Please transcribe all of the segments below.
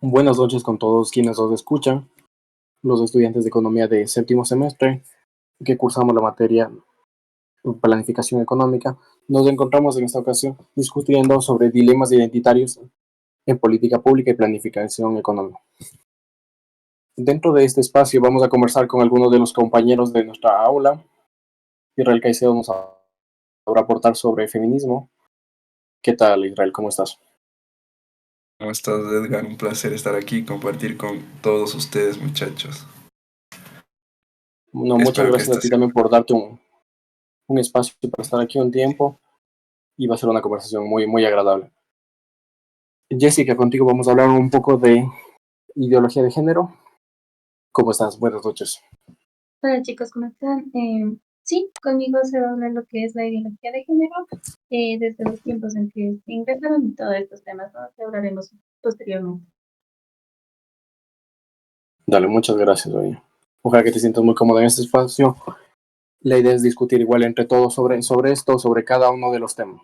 Buenas noches con todos quienes nos escuchan, los estudiantes de economía de séptimo semestre que cursamos la materia planificación económica. Nos encontramos en esta ocasión discutiendo sobre dilemas identitarios en política pública y planificación económica. Dentro de este espacio vamos a conversar con algunos de los compañeros de nuestra aula. Israel Caicedo nos va a aportar sobre feminismo. ¿Qué tal, Israel? ¿Cómo estás? ¿Cómo estás, Edgar? Un placer estar aquí y compartir con todos ustedes, muchachos. No, muchas Espero que gracias a esta ti sea. también por darte un espacio para estar aquí un tiempo y va a ser una conversación muy agradable. Jessica, contigo vamos a hablar un poco de ideología de género. ¿Cómo estás? Buenas noches. Hola chicos, ¿cómo están? Sí, conmigo se va a hablar lo que es la ideología de género, desde los tiempos en que se ingresaron todos estos temas, ¿no? Que hablaremos posteriormente. Dale, muchas gracias, oye. Ojalá que te sientas muy cómodo en este espacio. La idea es discutir igual entre todos sobre esto, sobre cada uno de los temas.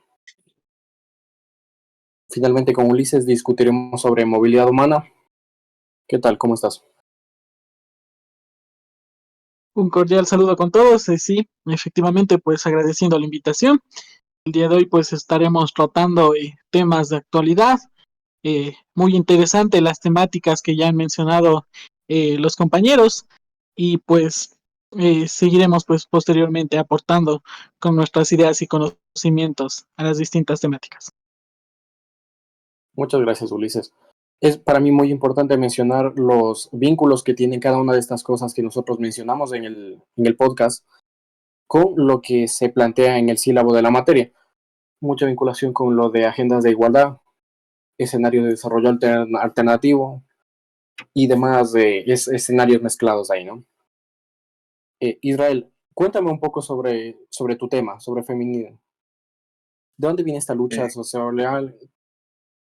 Finalmente, con Ulises discutiremos sobre movilidad humana. ¿Qué tal? ¿Cómo estás? Un cordial saludo con todos. Sí, efectivamente, pues agradeciendo la invitación. El día de hoy pues estaremos tratando temas de actualidad. Muy interesante las temáticas que ya han mencionado los compañeros y pues seguiremos pues posteriormente aportando con nuestras ideas y conocimientos a las distintas temáticas. Muchas gracias, Ulises. Es para mí muy importante mencionar los vínculos que tienen cada una de estas cosas que nosotros mencionamos en el podcast con lo que se plantea en el sílabo de la materia. Mucha vinculación con lo de agendas de igualdad, escenario de desarrollo alternativo y demás escenarios mezclados ahí, ¿no? Israel, cuéntame un poco sobre tu tema, sobre feminismo. ¿De dónde viene esta lucha Eh, social?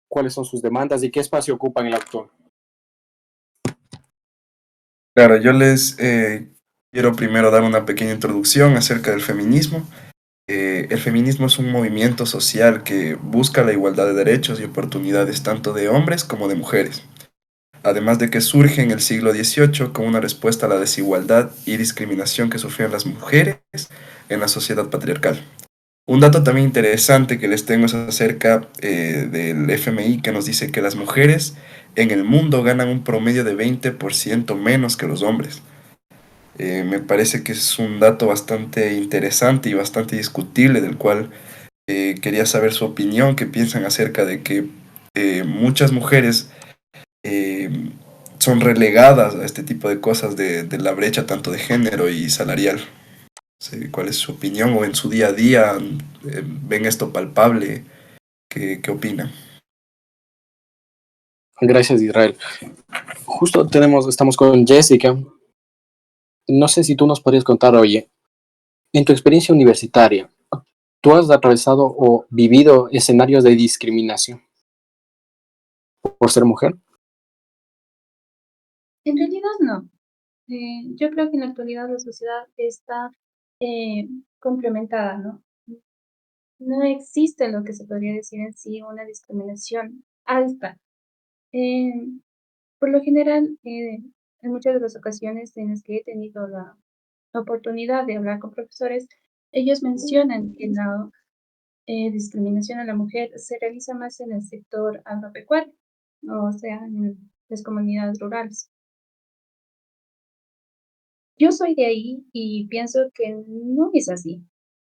¿Cuáles son sus demandas y qué espacio ocupa en el actual? claro, yo les quiero primero dar una pequeña introducción acerca del feminismo. El feminismo es un movimiento social que busca la igualdad de derechos y oportunidades tanto de hombres como de mujeres. Además de que surge en el siglo XVIII como una respuesta a la desigualdad y discriminación que sufrían las mujeres en la sociedad patriarcal. Un dato también interesante que les tengo es acerca del FMI que nos dice que las mujeres en el mundo ganan un promedio de 20% menos que los hombres. Me parece que es un dato bastante interesante y bastante discutible del cual quería saber su opinión, qué piensan acerca de que muchas mujeres eh, son relegadas a este tipo de cosas de la brecha tanto de género y salarial. Sí, ¿cuál es su opinión o en su día a día ven esto palpable? ¿Qué opinan? Gracias, Israel. Justo estamos con Jessica. No sé si tú nos podrías contar, oye, en tu experiencia universitaria, ¿tú has atravesado o vivido escenarios de discriminación por ser mujer? En realidad no. Yo creo que en la actualidad la sociedad está complementada, ¿no? No existe lo que se podría decir en sí una discriminación alta. Eh, por lo general, en muchas de las ocasiones en las que he tenido la oportunidad de hablar con profesores, ellos mencionan que la discriminación a la mujer se realiza más en el sector agropecuario, o sea, en las comunidades rurales. Yo soy de ahí y pienso que no es así.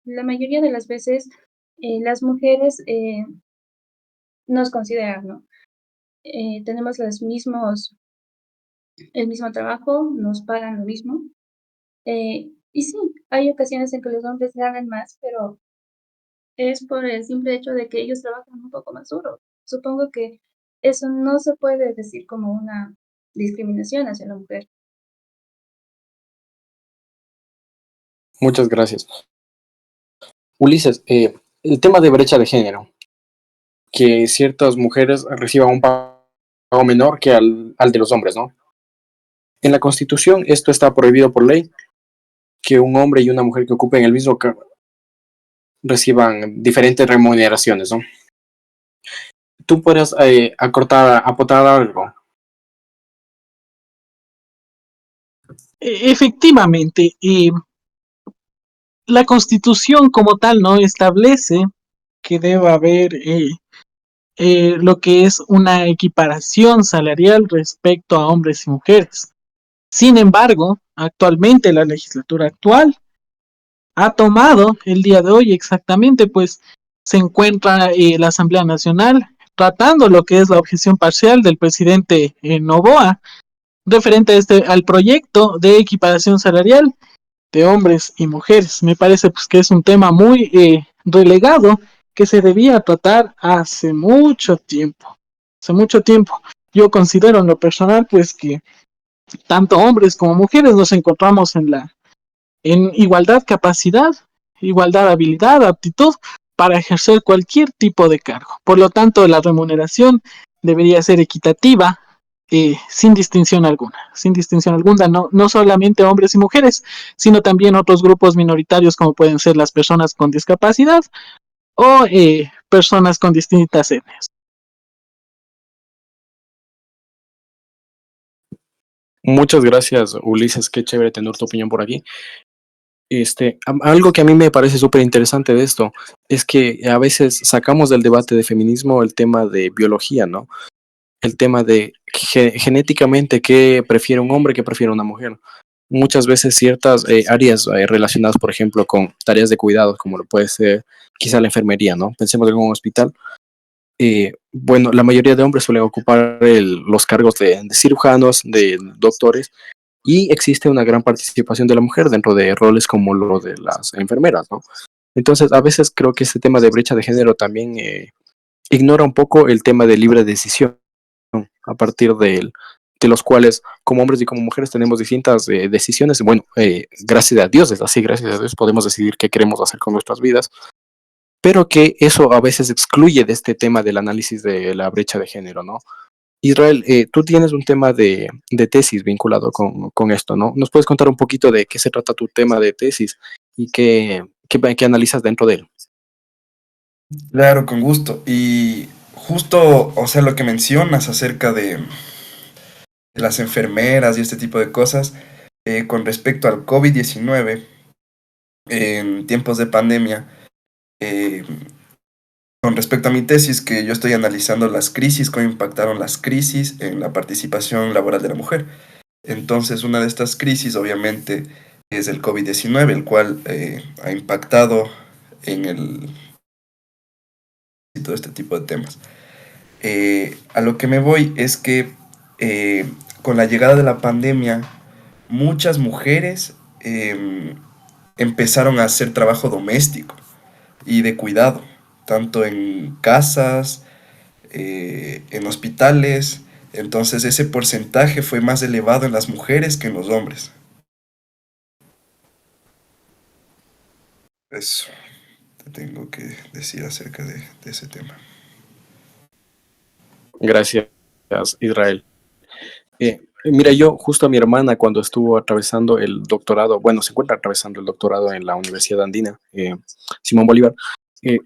La mayoría de las veces las mujeres nos consideran, ¿no? Tenemos el mismo trabajo, nos pagan lo mismo. Y sí, hay ocasiones en que los hombres ganan más, pero es por el simple hecho de que ellos trabajan un poco más duro. Supongo que eso no se puede decir como una discriminación hacia la mujer. Muchas gracias. Ulises, el tema de brecha de género, que ciertas mujeres reciban un pago menor que al de los hombres, ¿no? En la Constitución esto está prohibido por ley, que un hombre y una mujer que ocupen el mismo cargo reciban diferentes remuneraciones, ¿no? Tú podrías aportar algo. Efectivamente, la Constitución como tal no establece que deba haber lo que es una equiparación salarial respecto a hombres y mujeres. Sin embargo, actualmente la legislatura actual ha tomado el día de hoy exactamente, pues se encuentra la Asamblea Nacional tratando lo que es la objeción parcial del presidente Noboa referente a al proyecto de equiparación salarial de hombres y mujeres. Me parece pues que es un tema muy relegado que se debía tratar hace mucho tiempo. Hace mucho tiempo. Yo considero en lo personal pues que tanto hombres como mujeres nos encontramos en igualdad capacidad, igualdad habilidad, aptitud para ejercer cualquier tipo de cargo. Por lo tanto, la remuneración debería ser equitativa, sin distinción alguna, no, no solamente hombres y mujeres, sino también otros grupos minoritarios como pueden ser las personas con discapacidad o personas con distintas etnias. Muchas gracias, Ulises. Qué chévere tener tu opinión por aquí. Algo que a mí me parece súper interesante de esto es que a veces sacamos del debate de feminismo el tema de biología, ¿no? El tema de genéticamente qué prefiere un hombre, qué prefiere una mujer. Muchas veces ciertas áreas relacionadas, por ejemplo, con tareas de cuidados, como lo puede ser quizá la enfermería, ¿no? Pensemos en un hospital. Bueno, la mayoría de hombres suelen ocupar los cargos de cirujanos, de doctores, y existe una gran participación de la mujer dentro de roles como lo de las enfermeras, ¿no? Entonces, a veces creo que este tema de brecha de género también ignora un poco el tema de libre decisión, a partir de los cuales, como hombres y como mujeres, tenemos distintas decisiones. Bueno, gracias a Dios, es así, gracias a Dios podemos decidir qué queremos hacer con nuestras vidas, pero que eso a veces excluye de este tema del análisis de la brecha de género, ¿no? Israel, tú tienes un tema de tesis vinculado con esto, ¿no? ¿Nos puedes contar un poquito de qué se trata tu tema de tesis y qué analizas dentro de él? Claro, con gusto. Y justo, o sea, lo que mencionas acerca de las enfermeras y este tipo de cosas, con respecto al COVID-19, en tiempos de pandemia, eh, con respecto a mi tesis, que yo estoy analizando las crisis, cómo impactaron las crisis en la participación laboral de la mujer. Entonces, una de estas crisis, obviamente, es el COVID-19, el cual ha impactado en y todo este tipo de temas. A lo que me voy es que con la llegada de la pandemia, muchas mujeres empezaron a hacer trabajo doméstico y de cuidado, tanto en casas, en hospitales. Entonces ese porcentaje fue más elevado en las mujeres que en los hombres. Eso te tengo que decir acerca de ese tema. Gracias, Israel. Mira, yo justo a mi hermana cuando estuvo atravesando el doctorado, bueno, se encuentra atravesando el doctorado en la Universidad Andina, Simón Bolívar,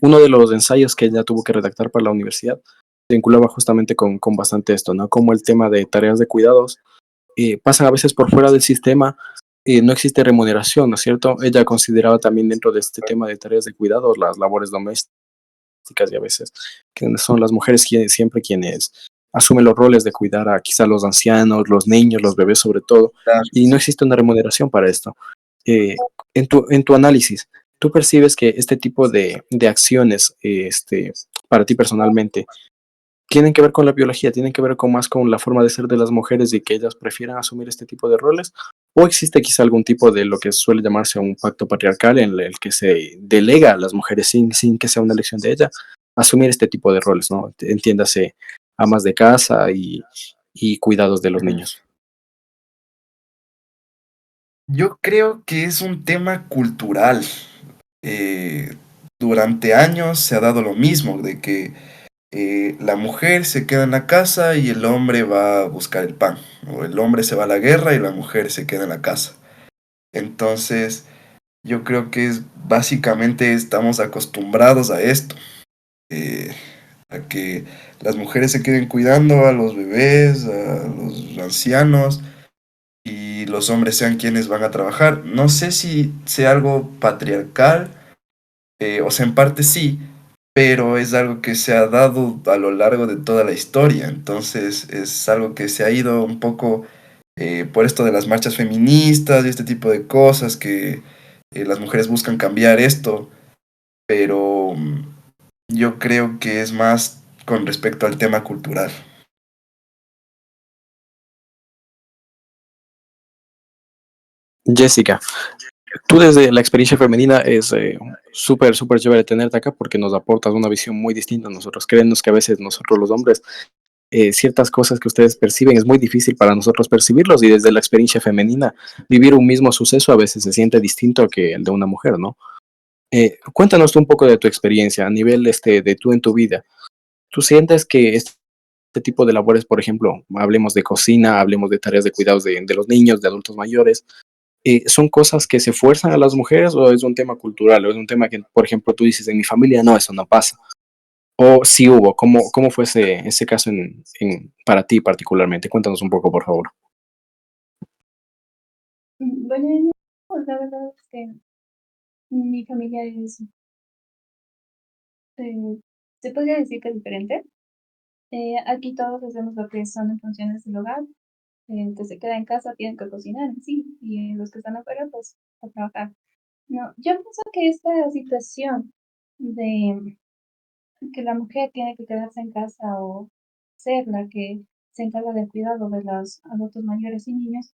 uno de los ensayos que ella tuvo que redactar para la universidad se vinculaba justamente con bastante esto, ¿no? Como el tema de tareas de cuidados pasan a veces por fuera del sistema, no existe remuneración, ¿no es cierto? Ella consideraba también dentro de este tema de tareas de cuidados las labores domésticas y a veces que son las mujeres siempre quienes asumen los roles de cuidar a quizá los ancianos, los niños, los bebés sobre todo, Claro. y no existe una remuneración para esto. En tu análisis, ¿tú percibes que este tipo de acciones, para ti personalmente, tienen que ver con la biología, tienen que ver más con la forma de ser de las mujeres y que ellas prefieran asumir este tipo de roles? ¿O existe quizá algún tipo de lo que suele llamarse un pacto patriarcal en el que se delega a las mujeres sin que sea una elección de ella asumir este tipo de roles, ¿no? Entiéndase, amas de casa y cuidados de los niños. Yo creo que es un tema cultural. Eh, durante años se ha dado lo mismo, de que la mujer se queda en la casa y el hombre va a buscar el pan, o el hombre se va a la guerra y la mujer se queda en la casa. Entonces, yo creo que es básicamente estamos acostumbrados a esto, eh, a que las mujeres se queden cuidando a los bebés, a los ancianos, y los hombres sean quienes van a trabajar. No sé si sea algo patriarcal, o sea, en parte sí, pero es algo que se ha dado a lo largo de toda la historia. Entonces es algo que se ha ido un poco por esto de las marchas feministas y este tipo de cosas que las mujeres buscan cambiar esto, pero yo creo que es más con respecto al tema cultural. Jessica, tú desde la experiencia femenina es súper, súper chévere tenerte acá porque nos aportas una visión muy distinta a nosotros. Créenos que a veces nosotros los hombres, ciertas cosas que ustedes perciben es muy difícil para nosotros percibirlos y desde la experiencia femenina vivir un mismo suceso a veces se siente distinto que el de una mujer, ¿no? Cuéntanos tú un poco de tu experiencia a nivel de tú en tu vida. ¿Tú sientes que este tipo de labores, por ejemplo, hablemos de cocina, hablemos de tareas de cuidados de los niños, de adultos mayores, son cosas que se fuerzan a las mujeres o es un tema cultural o es un tema que, por ejemplo, tú dices, en mi familia no, eso no pasa? O si hubo, ¿cómo fue ese caso para ti particularmente? Cuéntanos un poco, por favor. Bueno, en mi caso, la verdad es que mi familia es, eh, se podría decir que diferente. Aquí todos hacemos lo que son las funciones del hogar. El que se queda en casa tiene que cocinar, sí, y los que están afuera, pues, a trabajar. No, yo pienso que esta situación de que la mujer tiene que quedarse en casa o ser la que se encarga del cuidado de los adultos mayores y niños,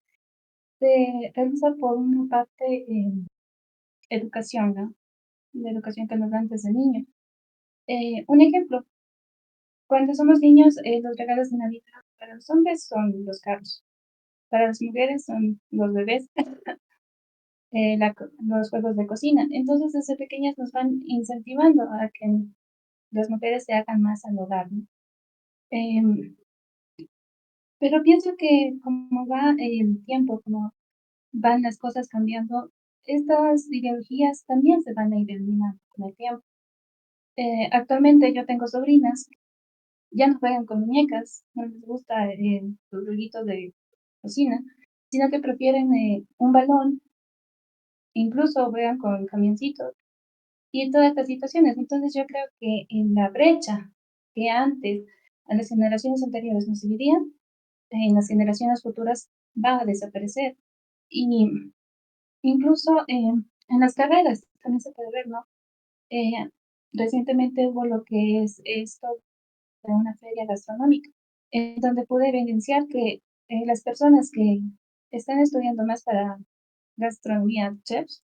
se realiza por una parte educación, ¿no? La educación que nos dan desde niños. Un ejemplo, cuando somos niños, los regalos de Navidad para los hombres son los carros, para las mujeres son los bebés, los juegos de cocina. Entonces, desde pequeñas nos van incentivando a que las mujeres se hagan más al hogar, ¿no? Em, pero pienso que como va el tiempo, como van las cosas cambiando, estas ideologías también se van a ir eliminando con el tiempo. Actualmente yo tengo sobrinas, ya no juegan con muñecas, no les gusta los jueguitos de cocina, sino que prefieren un balón, incluso juegan con camioncitos y todas estas situaciones. Entonces yo creo que en la brecha que antes a las generaciones anteriores nos dividían, en las generaciones futuras va a desaparecer. Y incluso en las carreras también se puede ver, ¿no? Eh, Recientemente hubo lo que es esto de una feria gastronómica, en donde pude evidenciar que las personas que están estudiando más para gastronomía, chefs,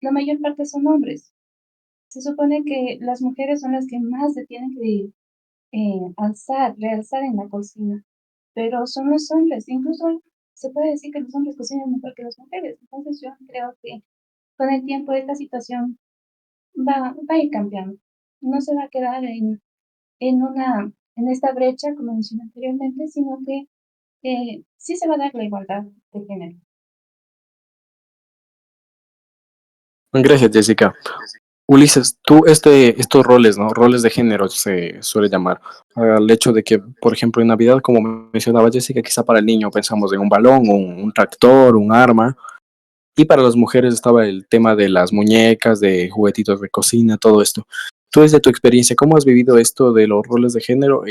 la mayor parte son hombres. Se supone que las mujeres son las que más se tienen que realzar en la cocina, pero son los hombres, incluso se puede decir que los hombres cocinan mejor que las mujeres. Entonces yo creo que con el tiempo esta situación va a ir cambiando. No se va a quedar en esta brecha, como mencioné anteriormente, sino que sí se va a dar la igualdad de género. Gracias, Jessica. Ulises, tú estos roles, ¿no? Roles de género se suele llamar al hecho de que, por ejemplo, en Navidad, como mencionaba Jessica, quizá para el niño pensamos en un balón, un tractor, un arma, y para las mujeres estaba el tema de las muñecas, de juguetitos de cocina, todo esto. Tú desde tu experiencia, ¿cómo has vivido esto de los roles de género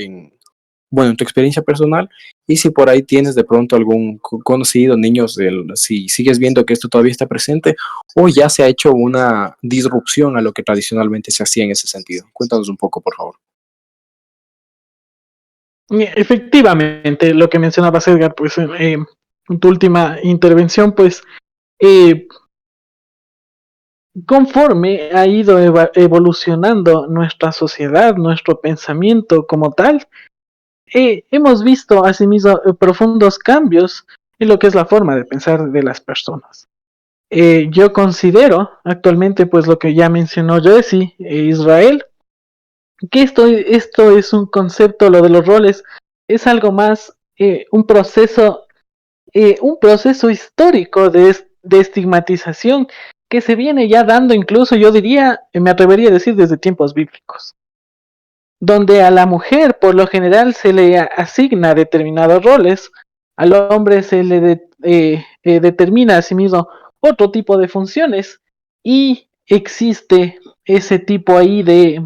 bueno, en tu experiencia personal? Y si por ahí tienes de pronto algún conocido, niños, si sigues viendo que esto todavía está presente o ya se ha hecho una disrupción a lo que tradicionalmente se hacía en ese sentido. Cuéntanos un poco, por favor. Efectivamente, lo que mencionabas, Edgar, pues en tu última intervención, pues eh, conforme ha ido evolucionando nuestra sociedad, nuestro pensamiento como tal, hemos visto asimismo profundos cambios en lo que es la forma de pensar de las personas. Yo considero actualmente, pues lo que ya mencionó Jesse e Israel, que esto es un concepto, lo de los roles, es algo más un proceso histórico de estigmatización que se viene ya dando incluso, yo diría, me atrevería a decir desde tiempos bíblicos, donde a la mujer por lo general se le asigna determinados roles, al hombre determina asimismo otro tipo de funciones y existe ese tipo ahí de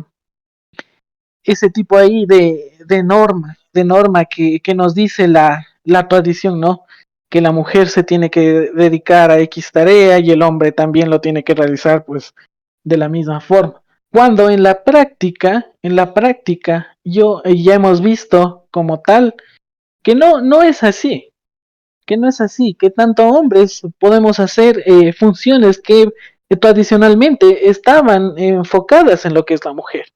norma que nos dice la tradición, ¿no? Que la mujer se tiene que dedicar a X tarea y el hombre también lo tiene que realizar, pues, de la misma forma. Cuando en la práctica, ya hemos visto como tal que no es así, que no es así, que tanto hombres podemos hacer funciones que tradicionalmente estaban enfocadas en lo que es la mujer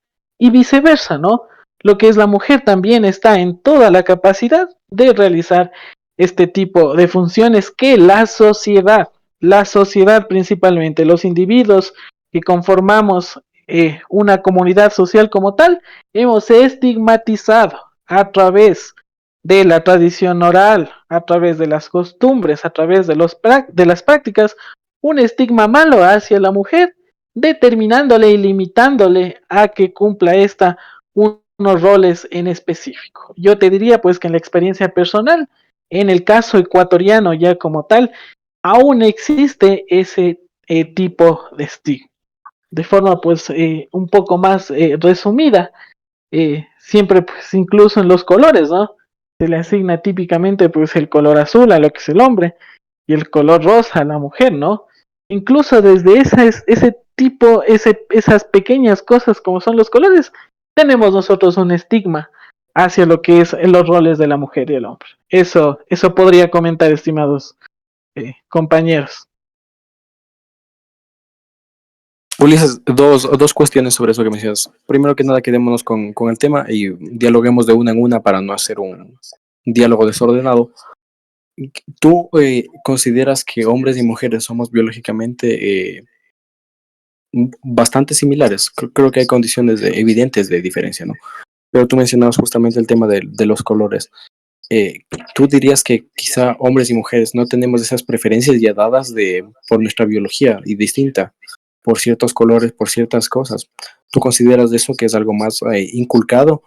y viceversa, ¿no? Lo que es la mujer también está en toda la capacidad de realizar este tipo de funciones que la sociedad principalmente, los individuos que conformamos una comunidad social como tal, hemos estigmatizado a través de la tradición oral, a través de las costumbres, a través de las prácticas, un estigma malo hacia la mujer, determinándole y limitándole a que cumpla unos roles en específico. Yo te diría pues que en la experiencia personal, en el caso ecuatoriano ya como tal, aún existe ese tipo de estigma. De forma pues un poco más resumida, siempre pues incluso en los colores, ¿no? Se le asigna típicamente pues el color azul a lo que es el hombre y el color rosa a la mujer, ¿no? Incluso desde esas pequeñas cosas como son los colores, tenemos nosotros un estigma hacia lo que es los roles de la mujer y el hombre. Eso podría comentar, estimados compañeros. Ulises, dos cuestiones sobre eso que mencionas. Primero que nada, quedémonos con el tema y dialoguemos de una en una para no hacer un diálogo desordenado. ¿Tú consideras que hombres y mujeres somos biológicamente bastante similares? Creo que hay condiciones evidentes de diferencia, ¿no? Pero tú mencionabas justamente el tema de los colores. ¿Tú dirías que quizá hombres y mujeres no tenemos esas preferencias ya dadas por nuestra biología y distinta por ciertos colores, por ciertas cosas? ¿Tú consideras eso que es algo más inculcado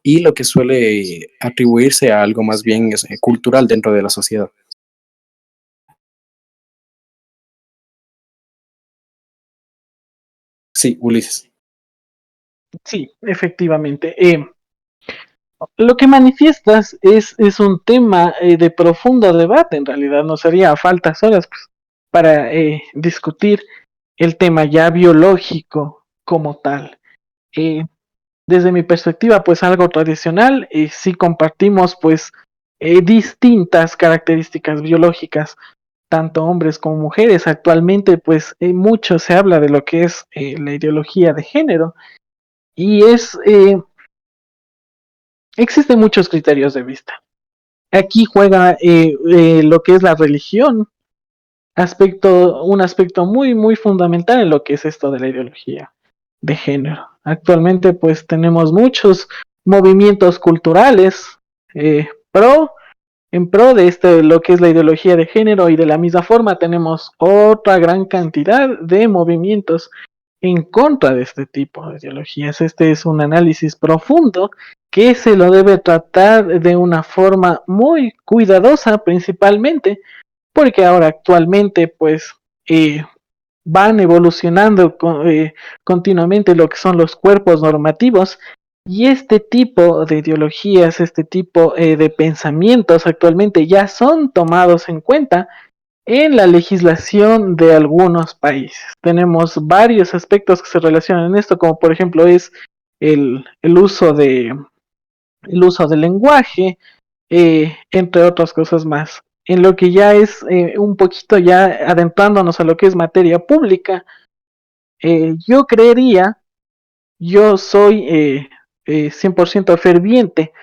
y lo que suele atribuirse a algo más bien cultural dentro de la sociedad? Sí, Ulises. Sí, efectivamente. Lo que manifiestas es un tema de profundo debate, en realidad no sería faltas horas pues, para discutir el tema ya biológico como tal. Eh, Desde mi perspectiva, pues algo tradicional, sí compartimos pues distintas características biológicas, tanto hombres como mujeres. Actualmente pues mucho se habla de lo que es la ideología de género y existen muchos criterios de vista. Aquí juega lo que es la religión, un aspecto muy fundamental en lo que es esto de la ideología de género. Actualmente pues tenemos muchos movimientos culturales eh, pro en pro de lo que es la ideología de género y de la misma forma tenemos otra gran cantidad de movimientos en contra de este tipo de ideologías. Este es un análisis profundo que se lo debe tratar de una forma muy cuidadosa principalmente porque ahora actualmente pues eh, van evolucionando continuamente lo que son los cuerpos normativos y este tipo de ideologías, este tipo de pensamientos actualmente ya son tomados en cuenta en la legislación de algunos países. Tenemos varios aspectos que se relacionan en esto, como por ejemplo es el uso el uso del lenguaje, entre otras cosas más. En lo que ya es un poquito ya adentrándonos a lo que es materia pública, yo creería, yo soy 100% ferviente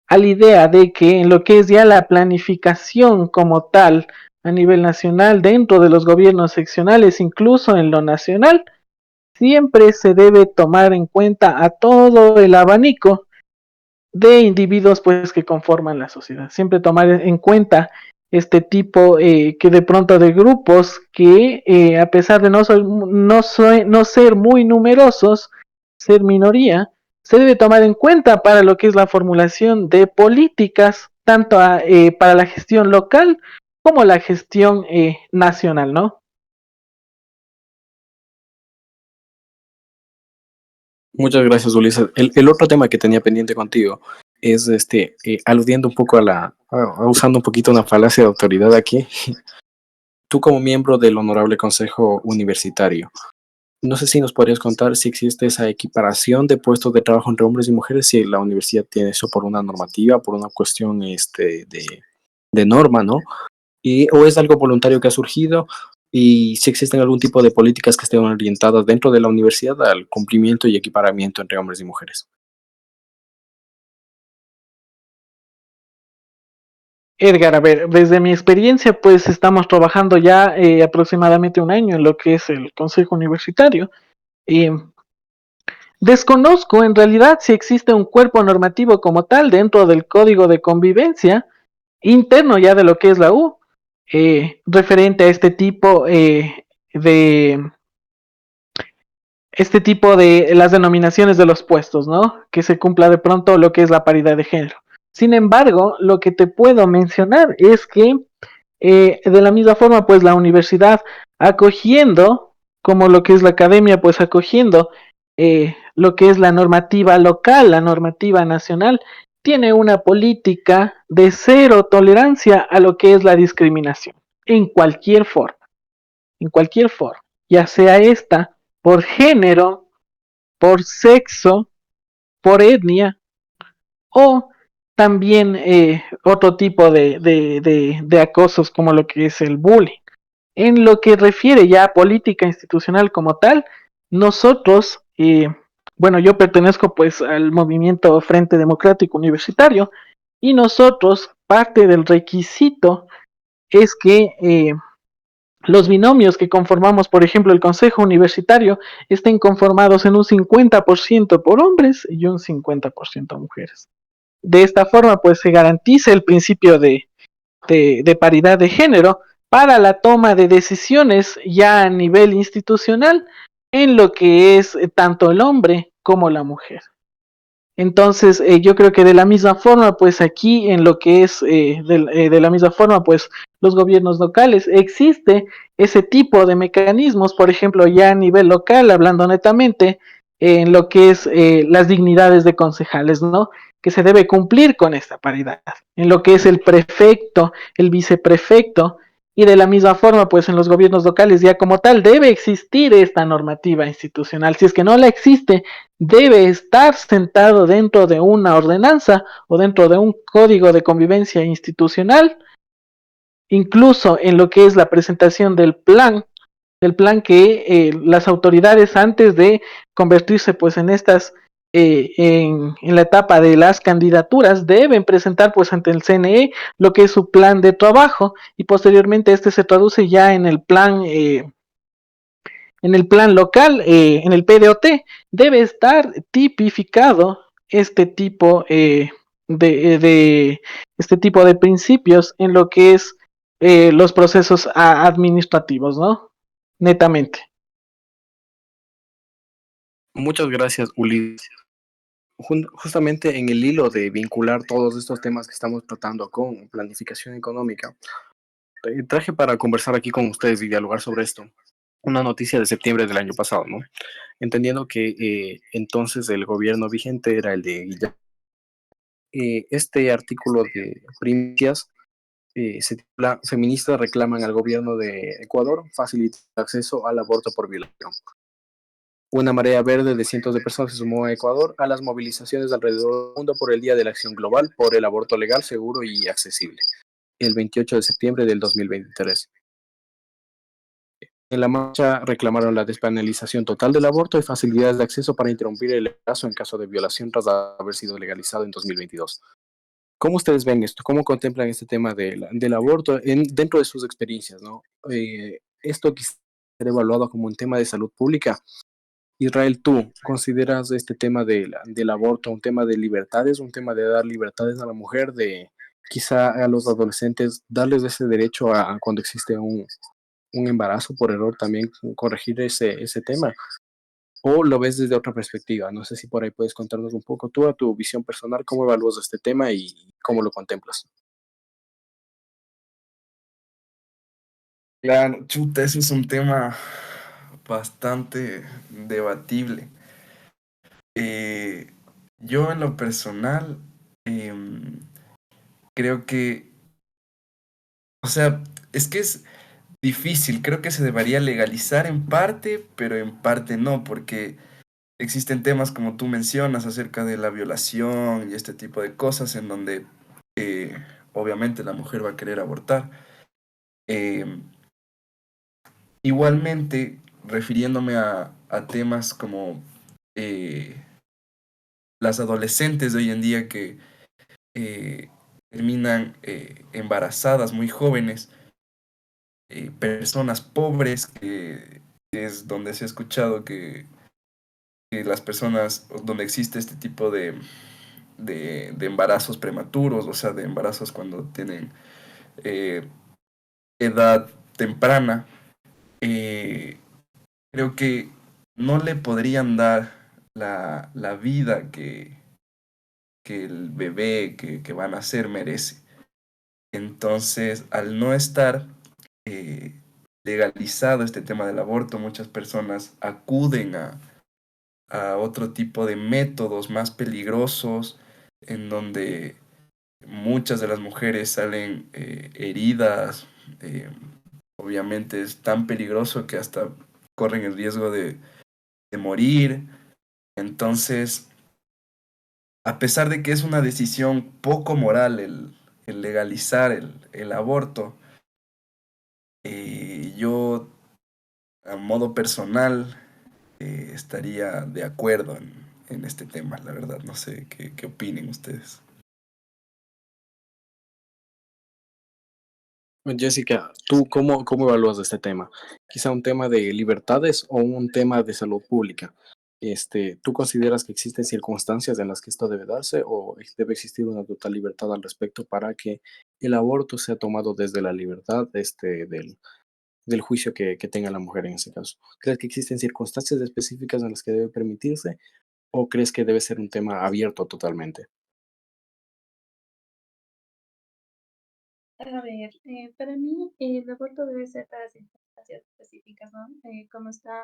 a la idea de que en lo que es ya la planificación como tal a nivel nacional, dentro de los gobiernos seccionales, incluso en lo nacional, siempre se debe tomar en cuenta a todo el abanico de individuos pues que conforman la sociedad. Siempre tomar en cuenta este tipo que de pronto de grupos que a pesar de no ser muy numerosos, ser minoría, se debe tomar en cuenta para lo que es la formulación de políticas, tanto para la gestión local como la gestión nacional, ¿no? Muchas gracias, Ulises. El otro tema que tenía pendiente contigo es aludiendo un poco usando un poquito una falacia de autoridad aquí. Tú como miembro del Honorable Consejo Universitario, no sé si nos podrías contar si existe esa equiparación de puestos de trabajo entre hombres y mujeres, si la universidad tiene eso por una normativa, por una cuestión de norma, ¿no? O es algo voluntario que ha surgido y si existen algún tipo de políticas que estén orientadas dentro de la universidad al cumplimiento y equiparamiento entre hombres y mujeres. Edgar, a ver, desde mi experiencia, pues estamos trabajando ya aproximadamente un año en lo que es el Consejo Universitario. Y desconozco en realidad si existe un cuerpo normativo como tal dentro del Código de Convivencia interno ya de lo que es la U, referente a de este tipo de las denominaciones de los puestos, ¿no? Que se cumpla de pronto lo que es la paridad de género. Sin embargo, lo que te puedo mencionar es que de la misma forma, pues la universidad acogiendo, como lo que es la academia, pues acogiendo lo que es la normativa local, la normativa nacional, tiene una política de cero tolerancia a lo que es la discriminación, en cualquier forma, ya sea esta por género, por sexo, por etnia o también otro tipo de acosos como lo que es el bullying. En lo que refiere ya a política institucional como tal, nosotros, bueno, yo pertenezco pues al movimiento Frente Democrático Universitario y nosotros, parte del requisito es que los binomios que conformamos, por ejemplo, el Consejo Universitario, estén conformados en un 50% por hombres y un 50% mujeres. De esta forma, pues se garantiza el principio de paridad de género para la toma de decisiones ya a nivel institucional en lo que es tanto el hombre como la mujer. Entonces, yo creo que de la misma forma, pues aquí en lo que es, de la misma forma, pues los gobiernos locales, existe ese tipo de mecanismos, por ejemplo, ya a nivel local, hablando netamente, en lo que es las dignidades de concejales, ¿no? Que se debe cumplir con esta paridad, en lo que es el prefecto, el viceprefecto, y de la misma forma, pues en los gobiernos locales ya como tal debe existir esta normativa institucional. Si es que no la existe, debe estar sentado dentro de una ordenanza o dentro de un código de convivencia institucional, incluso en lo que es la presentación del plan que las autoridades antes de convertirse pues en estas en la etapa de las candidaturas deben presentar pues ante el CNE lo que es su plan de trabajo y posteriormente este se traduce ya en el plan local, en el PDOT, debe estar tipificado este tipo de este tipo de principios en lo que es los procesos administrativos, ¿no? Netamente. Muchas gracias, Ulises. Justamente en el hilo de vincular todos estos temas que estamos tratando con planificación económica, traje para conversar aquí con ustedes y dialogar sobre esto una noticia de septiembre del año pasado, ¿no? Entendiendo que entonces el gobierno vigente era el de Guillermo. Este artículo de primicias se titula Feministas reclaman al gobierno de Ecuador facilitar acceso al aborto por violación. Una marea verde de cientos de personas se sumó a Ecuador a las movilizaciones alrededor del mundo por el Día de la Acción Global por el aborto legal, seguro y accesible, el 28 de septiembre del 2023. En la marcha reclamaron la despenalización total del aborto y facilidades de acceso para interrumpir el embarazo en caso de violación tras haber sido legalizado en 2022. ¿Cómo ustedes ven esto? ¿Cómo contemplan este tema del aborto dentro de sus experiencias, ¿no? Esto quizá ser evaluado como un tema de salud pública. Israel, ¿tú consideras este tema del aborto un tema de libertades, un tema de dar libertades a la mujer, de quizá a los adolescentes darles ese derecho a cuando existe un embarazo por error también corregir ese tema? ¿O lo ves desde otra perspectiva? No sé si por ahí puedes contarnos un poco tú, a tu visión personal, cómo evalúas este tema y cómo lo contemplas. Claro, chuta, ese es un tema bastante debatible. Eh, yo en lo personal em, creo que, o sea, es que es difícil, creo que se debería legalizar en parte, pero en parte no, porque existen temas como tú mencionas acerca de la violación y este tipo de cosas en donde eh, obviamente la mujer va a querer abortar. Em, Igualmente, refiriéndome a temas como eh, las adolescentes de hoy en día que eh, terminan embarazadas muy jóvenes, personas pobres, que es donde se ha escuchado que las personas, donde existe este tipo de embarazos prematuros, o sea, de embarazos cuando tienen eh, edad temprana, eh, creo que no le podrían dar la vida que el bebé que van a nacer merece. Entonces, al no estar eh, legalizado este tema del aborto, muchas personas acuden a otro tipo de métodos más peligrosos, en donde muchas de las mujeres salen heridas. eh, Obviamente es tan peligroso que hasta corren el riesgo de morir. Entonces, a pesar de que es una decisión poco moral el legalizar el aborto, yo a modo personal estaría de acuerdo en este tema, la verdad. No sé qué opinen ustedes. Jessica, ¿tú cómo evalúas este tema? ¿Quizá un tema de libertades o un tema de salud pública? ¿Tú consideras que existen circunstancias en las que esto debe darse o debe existir una total libertad al respecto para que el aborto sea tomado desde la libertad del juicio que tenga la mujer en ese caso? ¿Crees que existen circunstancias específicas en las que debe permitirse o crees que debe ser un tema abierto totalmente? A ver, para mí el aborto debe ser para circunstancias específicas, ¿no? Como está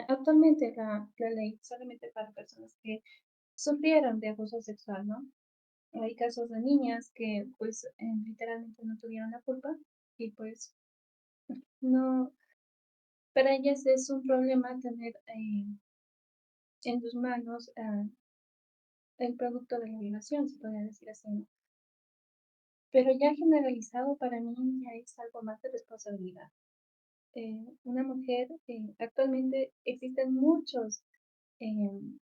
actualmente la ley, solamente para personas que sufrieron de abuso sexual, ¿no? Hay casos de niñas que pues literalmente no tuvieron la culpa y pues no, para ellas es un problema tener en sus manos el producto de la violación, se podría decir así, ¿no? Pero ya generalizado para mí ya es algo más de responsabilidad. Una mujer, actualmente existen muchos em,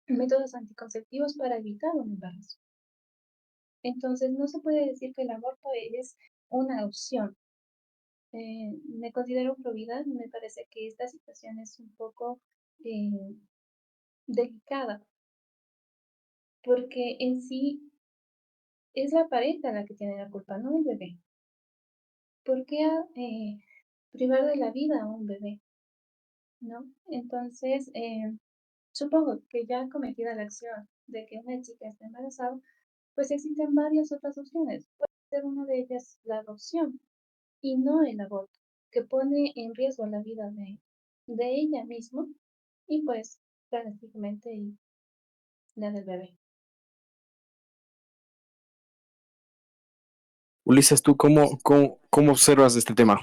métodos anticonceptivos para evitar un embarazo. Entonces, no se puede decir que el aborto es una opción. Me considero provida, me parece que esta situación es un poco eh, delicada, porque en sí es la pareja la que tiene la culpa, no el bebé. ¿Por qué privar de la vida a un bebé? ¿No? Entonces, supongo que ya cometida la acción de que una chica esté embarazada, pues existen varias otras opciones. Puede ser una de ellas la adopción y no el aborto, que pone en riesgo la vida de ella misma y pues prácticamente y la del bebé. Ulises, ¿tú cómo observas este tema?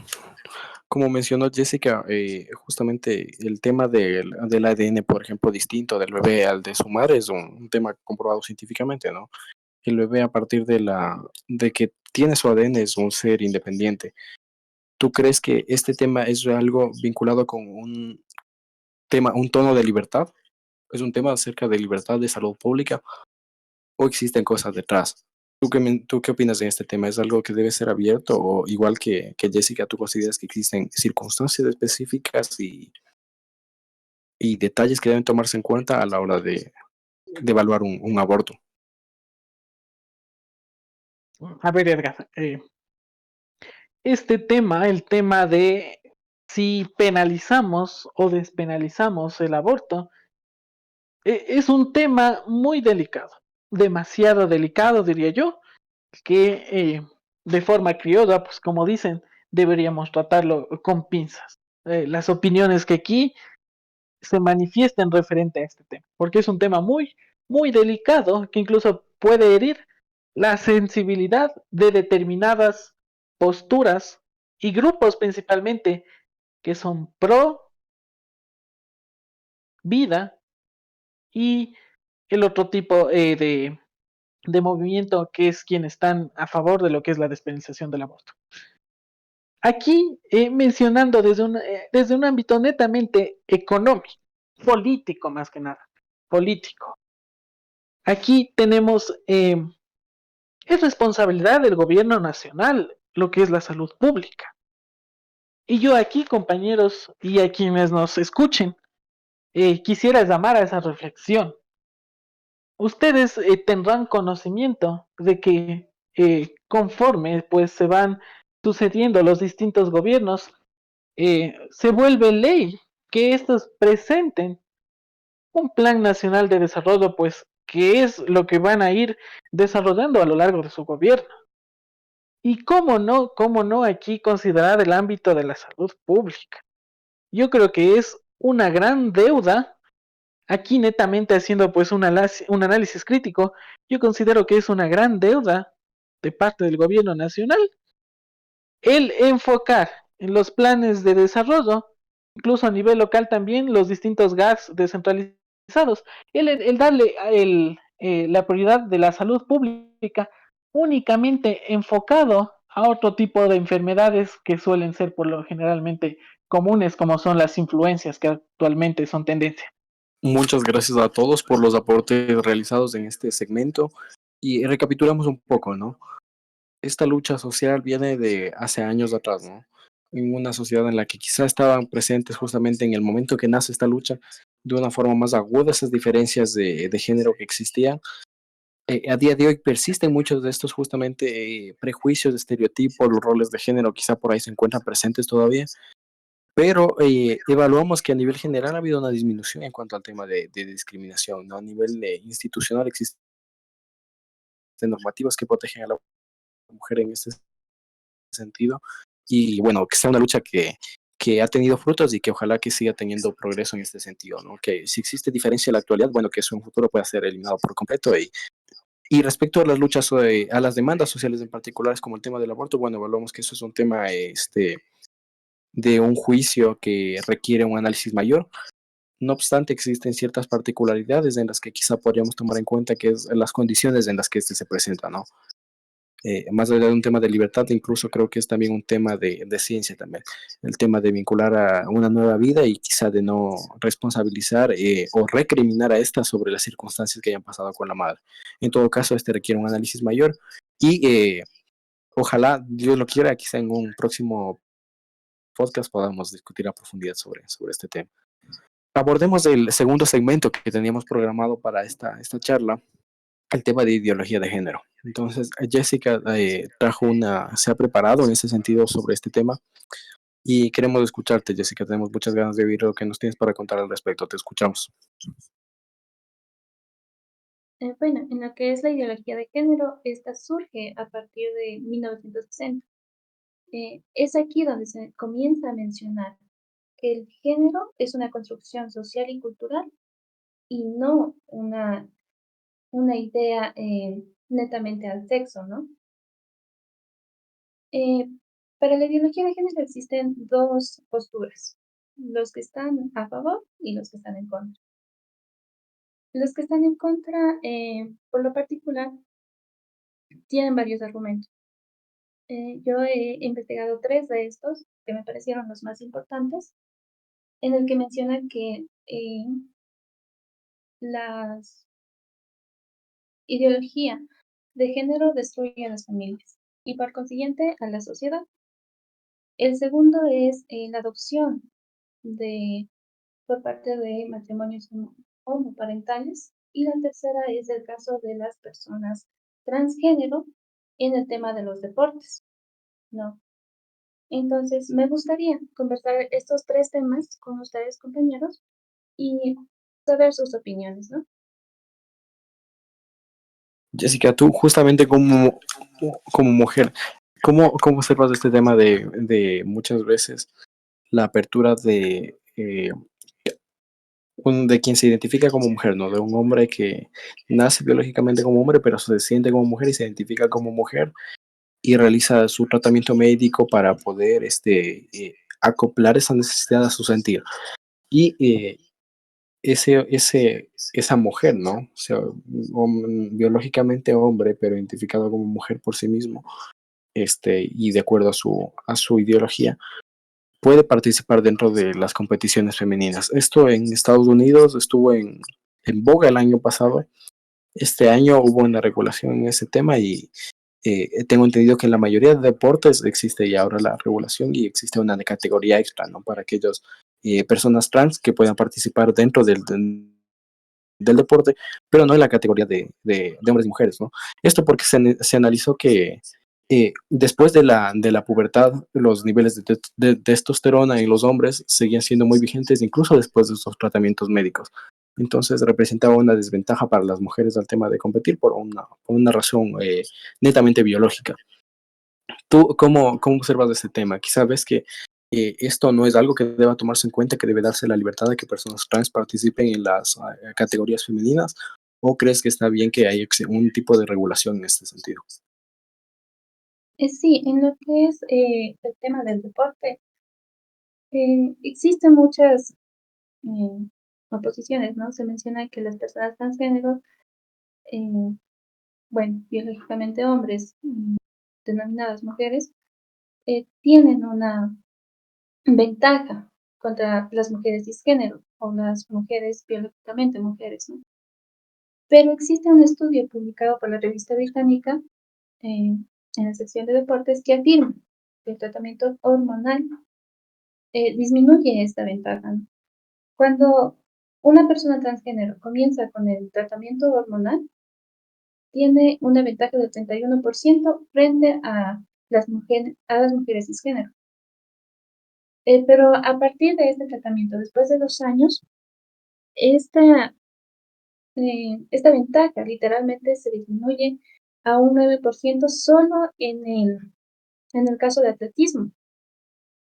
Como mencionó Jessica, justamente el tema del ADN, por ejemplo, distinto del bebé al de su madre es un tema comprobado científicamente, ¿no? El bebé a partir de que tiene su ADN es un ser independiente. ¿Tú crees que este tema es algo vinculado con un tono de libertad? ¿Es un tema acerca de libertad de salud pública o existen cosas detrás? ¿Tú qué opinas de este tema? ¿Es algo que debe ser abierto o igual que Jessica, tú consideras que existen circunstancias específicas y detalles que deben tomarse en cuenta a la hora de evaluar un aborto? A ver, Edgar, este tema, el tema de si penalizamos o despenalizamos el aborto, es un tema muy delicado, demasiado delicado, diría yo, que de forma criolla, pues como dicen, deberíamos tratarlo con pinzas. Las opiniones que aquí se manifiesten referente a este tema, porque es un tema muy, muy delicado que incluso puede herir la sensibilidad de determinadas posturas y grupos principalmente que son pro vida y el otro tipo de movimiento que es quienes están a favor de lo que es la despenalización del aborto. Aquí mencionando desde un ámbito netamente económico, político más que nada, político. Aquí tenemos, es responsabilidad del gobierno nacional lo que es la salud pública. Y yo aquí, compañeros, y a quienes nos escuchen, quisiera llamar a esa reflexión. Ustedes tendrán conocimiento de que conforme pues se van sucediendo los distintos gobiernos, se vuelve ley que estos presenten un plan nacional de desarrollo, pues que es lo que van a ir desarrollando a lo largo de su gobierno. Y cómo no aquí considerar el ámbito de la salud pública. Yo creo que es una gran deuda. Aquí netamente haciendo pues un análisis crítico, yo considero que es una gran deuda de parte del gobierno nacional el enfocar en los planes de desarrollo, incluso a nivel local también, los distintos GACs descentralizados, el darle la prioridad de la salud pública únicamente enfocado a otro tipo de enfermedades que suelen ser por lo generalmente comunes, como son las influencias que actualmente son tendencia. Muchas gracias a todos por los aportes realizados en este segmento y recapitulamos un poco, ¿no? Esta lucha social viene de hace años atrás, ¿no? En una sociedad en la que quizá estaban presentes justamente en el momento que nace esta lucha de una forma más aguda esas diferencias de género que existían. A día de hoy persisten muchos de estos justamente prejuicios, estereotipos, los roles de género quizá por ahí se encuentran presentes todavía, pero evaluamos que a nivel general ha habido una disminución en cuanto al tema de discriminación, ¿no? A nivel institucional existen normativas que protegen a la mujer en este sentido y bueno, que sea una lucha que ha tenido frutos y que ojalá que siga teniendo progreso en este sentido, ¿no? Que si existe diferencia en la actualidad, bueno, que eso en un futuro pueda ser eliminado por completo y respecto a las luchas, a las demandas sociales en particulares como el tema del aborto, bueno, evaluamos que eso es un tema de un juicio que requiere un análisis mayor. No obstante, existen ciertas particularidades en las que quizá podríamos tomar en cuenta que es las condiciones en las que este se presenta, ¿no? Más allá de un tema de libertad, incluso creo que es también un tema de ciencia también, el tema de vincular a una nueva vida y quizá de no responsabilizar o recriminar a esta sobre las circunstancias que hayan pasado con la madre. En todo caso, este requiere un análisis mayor y ojalá, Dios lo quiera, quizá en un próximo podcast podamos discutir a profundidad sobre este tema. Abordemos el segundo segmento que teníamos programado para esta charla, el tema de ideología de género. Entonces, Jessica se ha preparado en ese sentido sobre este tema y queremos escucharte, Jessica. Tenemos muchas ganas de oír lo que nos tienes para contar al respecto. Te escuchamos. Bueno, en lo que es la ideología de género, esta surge a partir de 1960. Es aquí donde se comienza a mencionar que el género es una construcción social y cultural y no una idea netamente al sexo, ¿no? Eh, para la ideología de género existen dos posturas, los que están a favor y los que están en contra. Los que están en contra, por lo particular, tienen varios argumentos. Yo he investigado tres de estos que me parecieron los más importantes, en el que menciona que la ideología de género destruye a las familias y por consiguiente a la sociedad. El segundo es la adopción de, por parte de matrimonios homoparentales y la tercera es el caso de las personas transgénero en el tema de los deportes, ¿no? Entonces, me gustaría conversar estos tres temas con ustedes, compañeros, y saber sus opiniones, ¿no? Jessica, tú justamente como mujer, ¿Cómo observas este tema de muchas veces la apertura de quien se identifica como mujer, ¿no? De un hombre que nace biológicamente como hombre, pero se siente como mujer y se identifica como mujer y realiza su tratamiento médico para poder acoplar esa necesidad a su sentir. Y esa mujer, ¿no? O sea, biológicamente hombre, pero identificado como mujer por sí mismo, y de acuerdo a su ideología, puede participar dentro de las competiciones femeninas. Esto en Estados Unidos estuvo en boga el año pasado. Este año hubo una regulación en ese tema y tengo entendido que en la mayoría de deportes existe ya ahora la regulación y existe una categoría extra, ¿no? Para aquellas personas trans que puedan participar dentro del deporte, pero no en la categoría de hombres y mujeres, ¿no? Esto porque se analizó que después de la pubertad, los niveles de testosterona en los hombres seguían siendo muy vigentes, incluso después de estos tratamientos médicos. Entonces representaba una desventaja para las mujeres al tema de competir por una razón netamente biológica. ¿Tú cómo observas este tema? Quizá ves que esto no es algo que deba tomarse en cuenta, que debe darse la libertad de que personas trans participen en las categorías femeninas, o crees que está bien que haya un tipo de regulación en este sentido? Sí, en lo que es el tema del deporte, existen muchas eh, oposiciones, ¿no? Se menciona que las personas transgénero, eh, bueno, biológicamente hombres, denominadas mujeres, tienen una ventaja contra las mujeres cisgénero o las mujeres biológicamente mujeres, ¿no? Pero existe un estudio publicado por la revista británica en la sección de deportes que afirma que el tratamiento hormonal disminuye esta ventaja, ¿no? Cuando una persona transgénero comienza con el tratamiento hormonal, tiene una ventaja del 31% frente a las mujeres cisgénero. Pero a partir de este tratamiento, después de 2 años, esta, esta ventaja literalmente se disminuye a un 9% solo en el caso de atletismo,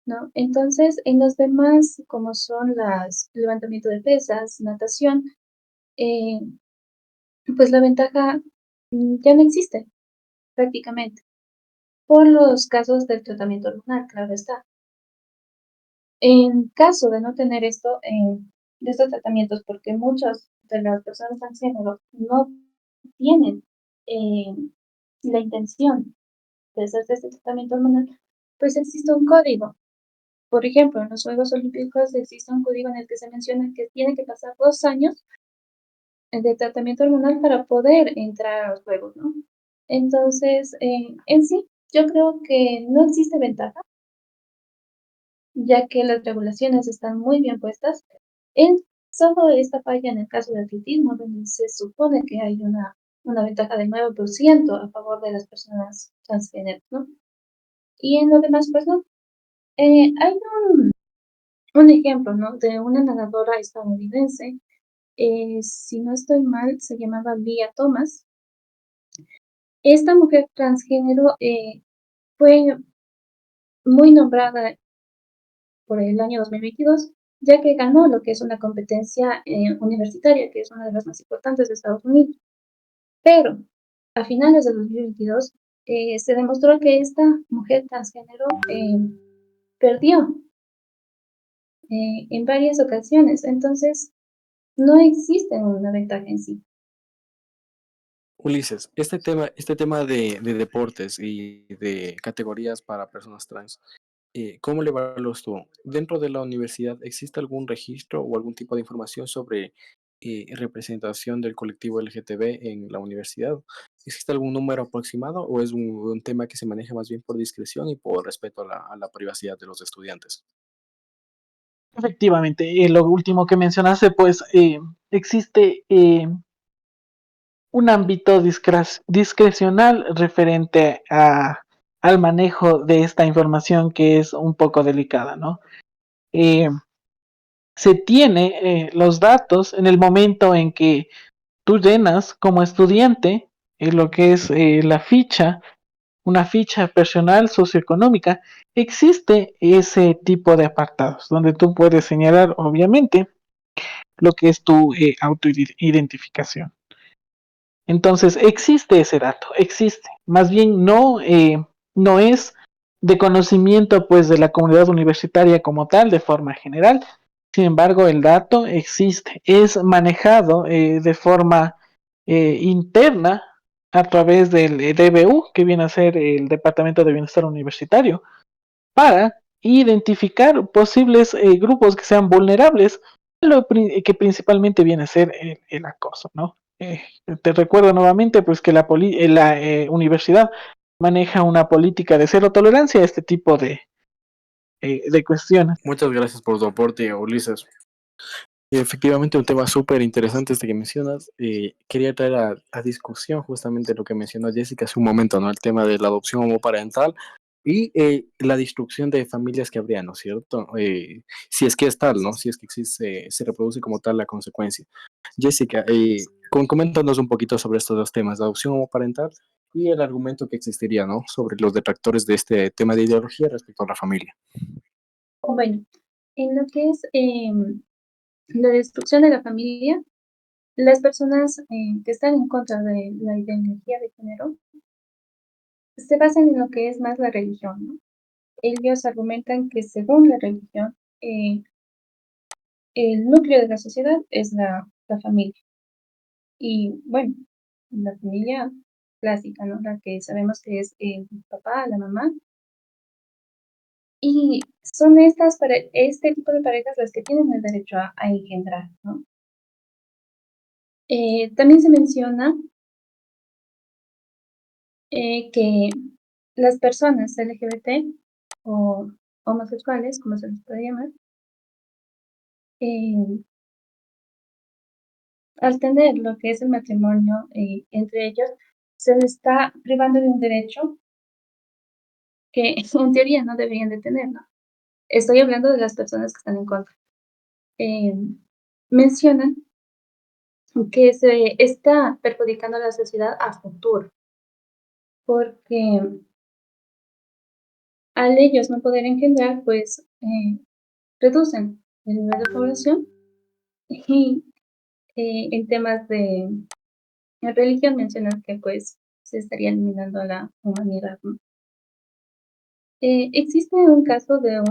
¿no? Entonces, en los demás, como son las levantamiento de pesas, natación, eh, pues la ventaja ya no existe prácticamente, por los casos del tratamiento hormonal, claro está. En caso de no tener de estos tratamientos, porque muchas de las personas transgénero no tienen eh, la intención de hacerse este tratamiento hormonal, pues existe un código. Por ejemplo, en los Juegos Olímpicos existe un código en el que se menciona que tiene que pasar 2 años de tratamiento hormonal para poder entrar a los Juegos, ¿no? Entonces, en sí, yo creo que no existe ventaja, ya que las regulaciones están muy bien puestas. En solo esta falla en el caso del atletismo, donde se supone que hay una ventaja del 9% a favor de las personas transgénero, ¿no? Y en lo demás, pues no. Hay un ejemplo, ¿no? De una nadadora estadounidense, si no estoy mal, se llamaba Lia Thomas. Esta mujer transgénero fue muy nombrada por el año 2022, ya que ganó lo que es una competencia universitaria, que es una de las más importantes de Estados Unidos. Pero a finales de 2022 se demostró que esta mujer transgénero perdió en varias ocasiones, entonces no existe una ventaja en sí. Ulises, este tema de deportes y de categorías para personas trans, ¿cómo le evalúas tú? ¿Dentro de la universidad existe algún registro o algún tipo de información sobre representación del colectivo LGTB en la universidad? ¿Existe algún número aproximado o es un tema que se maneja más bien por discreción y por respeto a la privacidad de los estudiantes? Efectivamente, lo último que mencionaste, pues existe un ámbito discrecional referente al manejo de esta información que es un poco delicada, ¿no? Eh, Se tiene los datos en el momento en que tú llenas como estudiante lo que es la ficha una ficha personal socioeconómica, existe ese tipo de apartados donde tú puedes señalar, obviamente, lo que es tu autoidentificación. Entonces, existe ese dato, existe. Más bien no es de conocimiento pues de la comunidad universitaria como tal, de forma general. Sin embargo, el dato existe, es manejado de forma interna a través del DBU, que viene a ser el Departamento de Bienestar Universitario, para identificar posibles grupos que sean vulnerables, que principalmente viene a ser el acoso, ¿no? Te recuerdo nuevamente pues que la universidad maneja una política de cero tolerancia a este tipo de cuestiones. Muchas gracias por tu aporte, Ulises. Efectivamente, un tema súper interesante este que mencionas. Quería traer a discusión justamente lo que mencionó Jessica hace un momento, ¿no? El tema de la adopción homoparental y la destrucción de familias que habría, ¿no es cierto? Si es que es tal, ¿no? Si es que existe, se reproduce como tal la consecuencia. Jessica, coméntanos un poquito sobre estos dos temas, la adopción homoparental y el argumento que existiría, ¿no? Sobre los detractores de este tema de ideología respecto a la familia. Bueno, en lo que es la destrucción de la familia, las personas que están en contra de la ideología de género se basan en lo que es más la religión, ¿no? Ellos argumentan que según la religión, el núcleo de la sociedad es la familia. Y bueno, la familia clásica, ¿no? La que sabemos que es el papá, la mamá. Y son este tipo de parejas las que tienen el derecho a engendrar, ¿no? También se menciona que las personas LGBT o homosexuales, como se les puede llamar, eh, al tener lo que es el matrimonio entre ellos, se les está privando de un derecho que en teoría no deberían de tener, ¿no? Estoy hablando de las personas que están en contra. Eh, mencionan que se está perjudicando a la sociedad a futuro, porque al ellos no poder engendrar, pues reducen el nivel de población y en temas de religión mencionan que pues se estaría eliminando a la humanidad, ¿no? Existe un caso de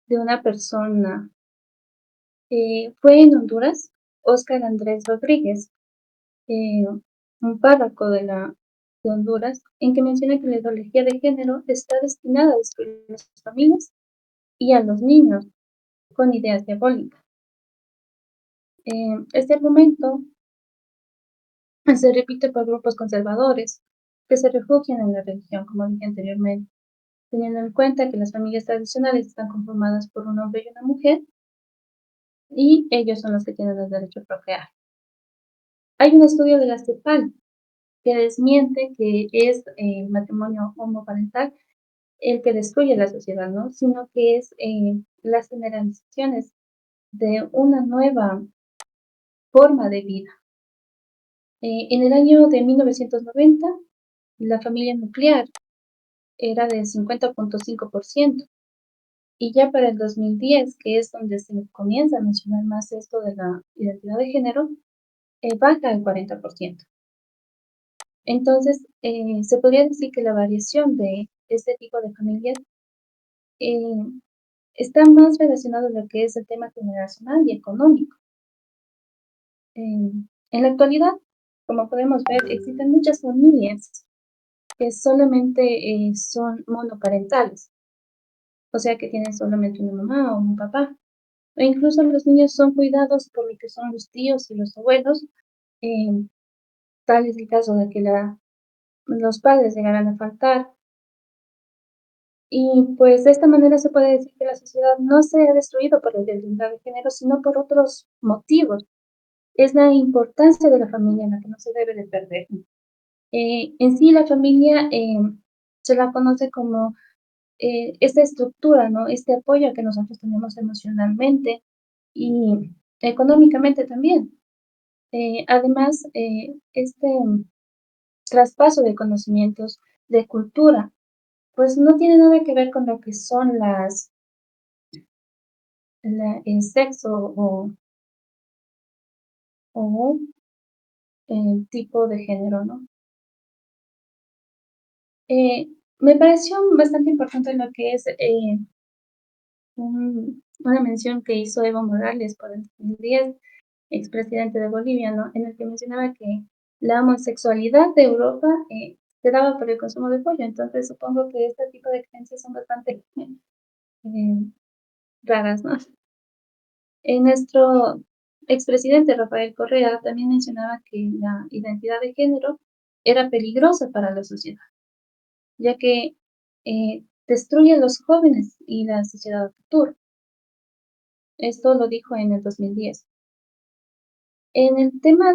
una persona, fue en Honduras, Óscar Andrés Rodríguez, un párroco de Honduras, en que menciona que la ideología de género está destinada a destruir las familias y a los niños con ideas diabólicas. Este argumento se repite por grupos conservadores que se refugian en la religión, como dije anteriormente, teniendo en cuenta que las familias tradicionales están conformadas por un hombre y una mujer, y ellos son los que tienen el derecho a procrear. Hay un estudio de la CEPAL que desmiente que es el matrimonio homoparental el que destruye la sociedad, ¿no? Sino que es las generalizaciones de una nueva forma de vida. En el año de 1990, la familia nuclear era del 50.5%, y ya para el 2010, que es donde se comienza a mencionar más esto de la identidad de género, baja al 40%. Entonces, se podría decir que la variación de este tipo de familias eh, está más relacionado a lo que es el tema generacional y económico. En la actualidad, como podemos ver, existen muchas familias que solamente son monoparentales, o sea que tienen solamente una mamá o un papá, e incluso los niños son cuidados por lo que son los tíos y los abuelos, eh, tal es el caso de que los padres llegarán a faltar. Y pues de esta manera se puede decir que la sociedad no se ha destruido por la identidad de género, sino por otros motivos. Es la importancia de la familia en la que no se debe de perder. En sí, la familia se la conoce como esta estructura, ¿no? Este apoyo que nosotros tenemos emocionalmente y económicamente también. Además, traspaso de conocimientos, de cultura, pues no tiene nada que ver con lo que son el sexo o el tipo de género, ¿no? Me pareció bastante importante lo que es una mención que hizo Evo Morales por el 2010, expresidente de Bolivia, ¿no? En el que mencionaba que la homosexualidad de Europa se daba por el consumo de pollo. Entonces supongo que este tipo de creencias son bastante raras, ¿no? Nuestro expresidente Rafael Correa también mencionaba que la identidad de género era peligrosa para la sociedad, ya que destruye a los jóvenes y la sociedad futura. Esto lo dijo en el 2010. En el tema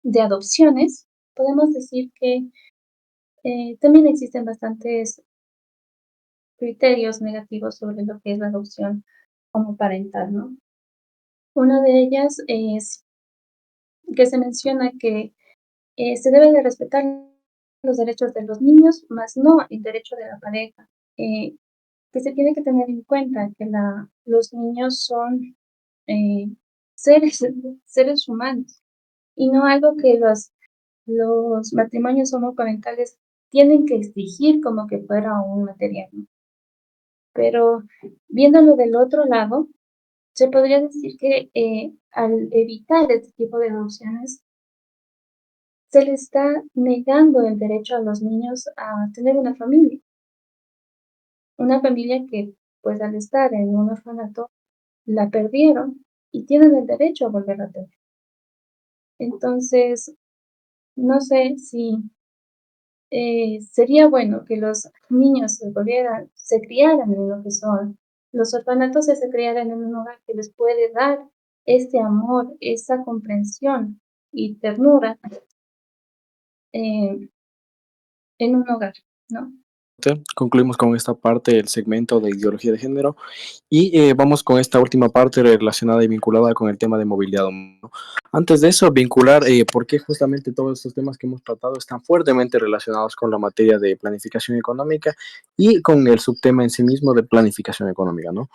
de adopciones, podemos decir que también existen bastantes criterios negativos sobre lo que es la adopción homoparental, ¿no? Una de ellas es que se menciona que se debe de respetar los derechos de los niños, más no el derecho de la pareja. Que se tiene que tener en cuenta que los niños son eh, seres, seres humanos y no algo que los matrimonios homoparentales tienen que exigir como que fuera un material, ¿no? Pero viéndolo del otro lado, se podría decir que al evitar este tipo de adopciones, se le está negando el derecho a los niños a tener una familia que pues al estar en un orfanato la perdieron y tienen el derecho a volver a tener. Entonces, no sé si sería bueno que los niños se criaran en lo que son los orfanatos, se criaran en un hogar que les puede dar este amor, esa comprensión y ternura eh, en un hogar, ¿no? Concluimos con esta parte del segmento de ideología de género y vamos con esta última parte relacionada y vinculada con el tema de movilidad humana. Antes de eso, vincular por qué justamente todos estos temas que hemos tratado están fuertemente relacionados con la materia de planificación económica y con el subtema en sí mismo de planificación económica, ¿no?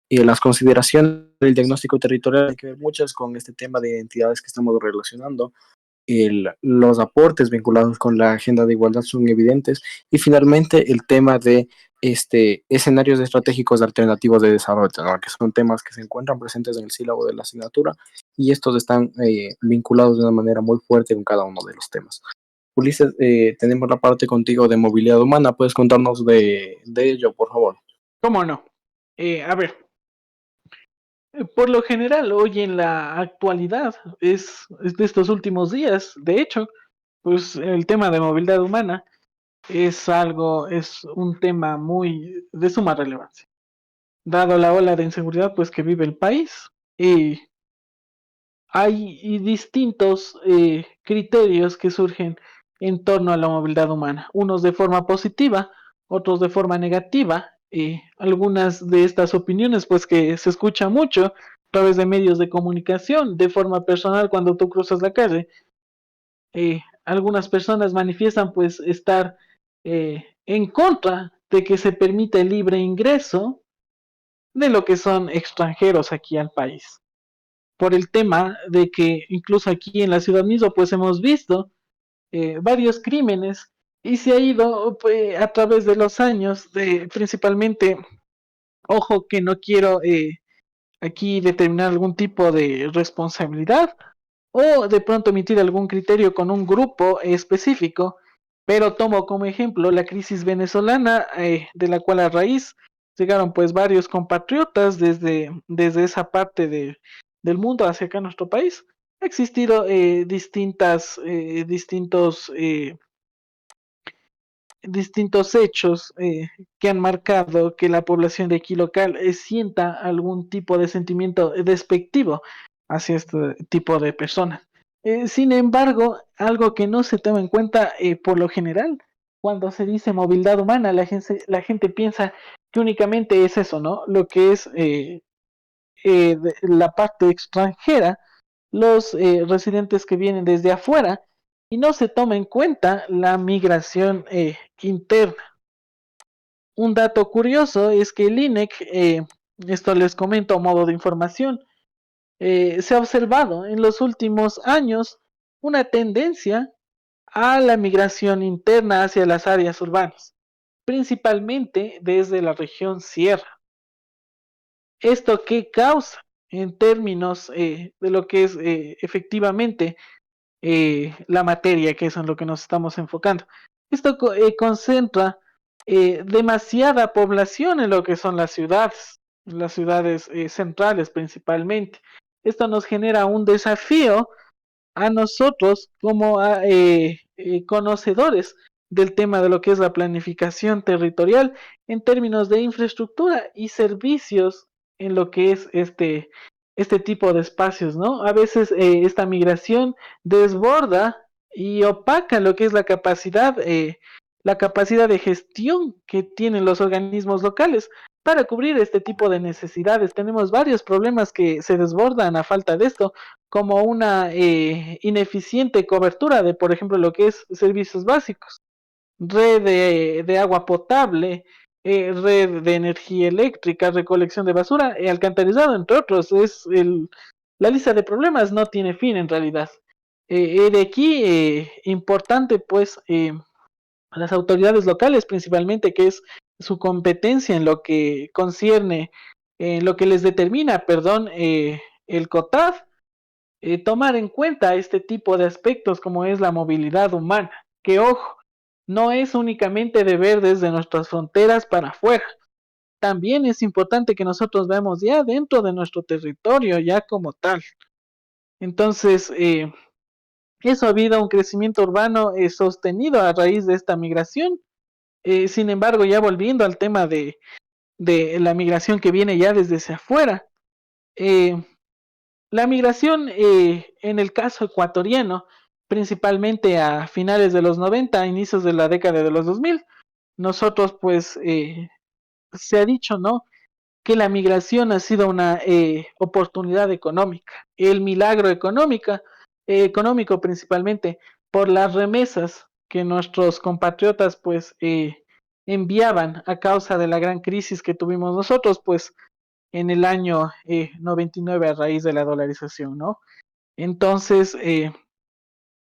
Y las consideraciones del diagnóstico territorial hay que ver muchas con este tema de identidades que estamos relacionando. Los aportes vinculados con la agenda de igualdad son evidentes y finalmente el tema de escenarios estratégicos alternativos de desarrollo, ¿no? Que son temas que se encuentran presentes en el sílabo de la asignatura y estos están vinculados de una manera muy fuerte con cada uno de los temas. Ulises, tenemos la parte contigo de movilidad humana, ¿puedes contarnos de ello, por favor? ¿Cómo no? A ver, por lo general, hoy en la actualidad, es de estos últimos días, de hecho, pues el tema de movilidad humana es un tema muy de suma relevancia, dado la ola de inseguridad pues que vive el país. Y hay distintos criterios que surgen en torno a la movilidad humana, unos de forma positiva, otros de forma negativa. Algunas de estas opiniones, pues que se escucha mucho a través de medios de comunicación, de forma personal cuando tú cruzas la calle, algunas personas manifiestan pues estar en contra de que se permita el libre ingreso de lo que son extranjeros aquí al país por el tema de que incluso aquí en la ciudad mismo pues hemos visto varios crímenes y se ha ido pues, a través de los años de principalmente, ojo que no quiero aquí determinar algún tipo de responsabilidad o de pronto emitir algún criterio con un grupo específico, pero tomo como ejemplo la crisis venezolana, de la cual a raíz llegaron pues varios compatriotas desde esa parte del mundo hacia acá nuestro país. Ha existido distintos hechos que han marcado que la población de aquí local sienta algún tipo de sentimiento despectivo hacia este tipo de personas. Sin embargo, algo que no se toma en cuenta por lo general, cuando se dice movilidad humana, la gente piensa que únicamente es eso, ¿no? Lo que es la parte extranjera, los residentes que vienen desde afuera y no se toma en cuenta la migración interna. Un dato curioso es que el INEC, esto les comento a modo de información, se ha observado en los últimos años una tendencia a la migración interna hacia las áreas urbanas, principalmente desde la región sierra. ¿Esto qué causa en términos de lo que es efectivamente la materia, que es en lo que nos estamos enfocando? Esto concentra demasiada población en lo que son las ciudades centrales principalmente. Esto nos genera un desafío a nosotros como conocedores del tema de lo que es la planificación territorial en términos de infraestructura y servicios en lo que es este tipo de espacios, ¿no? A veces esta migración desborda y opaca lo que es la capacidad de gestión que tienen los organismos locales para cubrir este tipo de necesidades. Tenemos varios problemas que se desbordan a falta de esto, como una ineficiente cobertura de, por ejemplo, lo que es servicios básicos, red de agua potable, red de energía eléctrica, recolección de basura, alcantarizado, entre otros. La lista de problemas no tiene fin en realidad. De aquí, importante pues a las autoridades locales principalmente, que es su competencia en lo que concierne, en lo que les determina, perdón, el COTAD, tomar en cuenta este tipo de aspectos como es la movilidad humana, que ojo, no es únicamente de ver desde nuestras fronteras para afuera, también es importante que nosotros veamos ya dentro de nuestro territorio, ya como tal. Entonces, eso ha habido un crecimiento urbano sostenido a raíz de esta migración. Sin embargo, ya volviendo al tema de la migración que viene ya desde hacia afuera, eh, la migración en el caso ecuatoriano, principalmente a finales de los 90, inicios de la década de los 2000, nosotros pues se ha dicho, ¿no? Que la migración ha sido una oportunidad económica, el milagro económico principalmente por las remesas que nuestros compatriotas pues enviaban a causa de la gran crisis que tuvimos nosotros pues en el año 99 a raíz de la dolarización, ¿no? Entonces,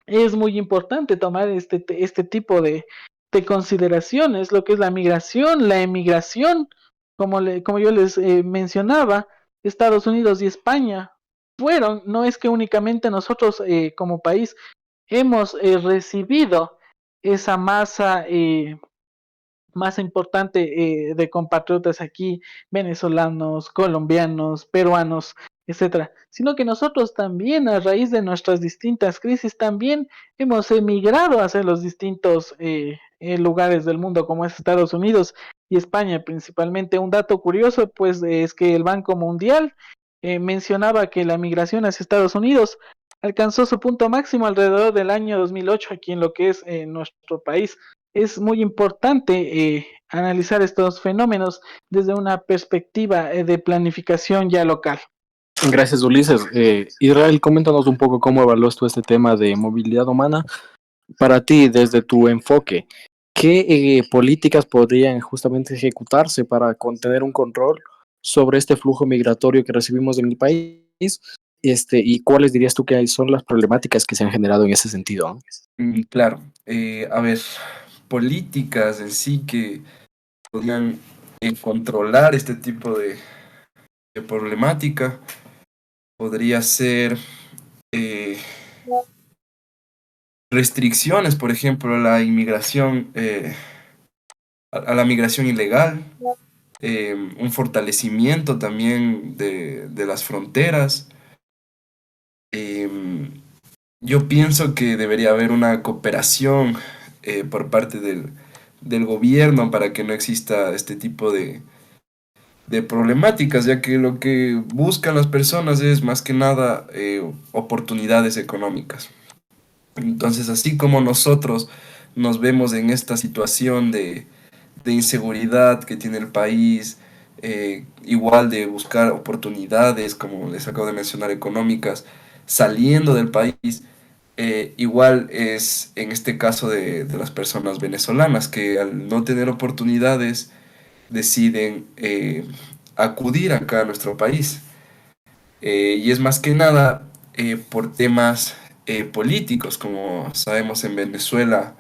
es muy importante tomar este tipo de consideraciones, lo que es la migración, la emigración, como yo les mencionaba, Estados Unidos y España fueron, no es que únicamente nosotros como país hemos recibido esa masa importante de compatriotas aquí, venezolanos, colombianos, peruanos, etcétera, sino que nosotros también, a raíz de nuestras distintas crisis, también hemos emigrado hacia los distintos lugares del mundo, como es Estados Unidos y España principalmente. Un dato curioso, pues, es que el Banco Mundial mencionaba que la migración hacia Estados Unidos alcanzó su punto máximo alrededor del año 2008 aquí en lo que es nuestro país. Es muy importante analizar estos fenómenos desde una perspectiva de planificación ya local. Gracias, Ulises. Israel, coméntanos un poco cómo evalúas tú este tema de movilidad humana. Para ti, desde tu enfoque, ¿qué políticas podrían justamente ejecutarse para contener un control sobre este flujo migratorio que recibimos en el país? ¿Y cuáles dirías tú que son las problemáticas que se han generado en ese sentido? Claro, a ver, políticas en sí que podrían controlar este tipo de problemática podría ser eh, restricciones, por ejemplo, a la inmigración, a la migración ilegal, un fortalecimiento también de las fronteras. Em, yo pienso que debería haber una cooperación por parte del gobierno para que no exista este tipo de problemáticas, ya que lo que buscan las personas es más que nada oportunidades económicas. Entonces, así como nosotros nos vemos en esta situación de inseguridad que tiene el país, igual de buscar oportunidades, como les acabo de mencionar, económicas, saliendo del país, igual es en este caso de las personas venezolanas que al no tener oportunidades deciden acudir acá a nuestro país. Y es más que nada por temas políticos. Como sabemos, en Venezuela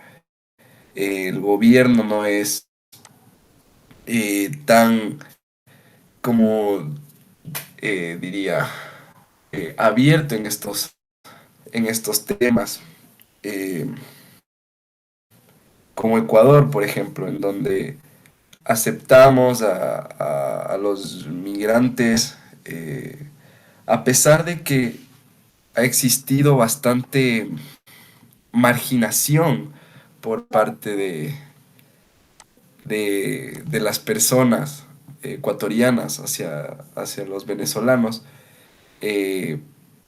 el gobierno no es tan, como diría, abierto en estos temas. eh, Como Ecuador, por ejemplo, en donde aceptamos a los migrantes, a pesar de que ha existido bastante marginación por parte de las personas ecuatorianas hacia los venezolanos. eh,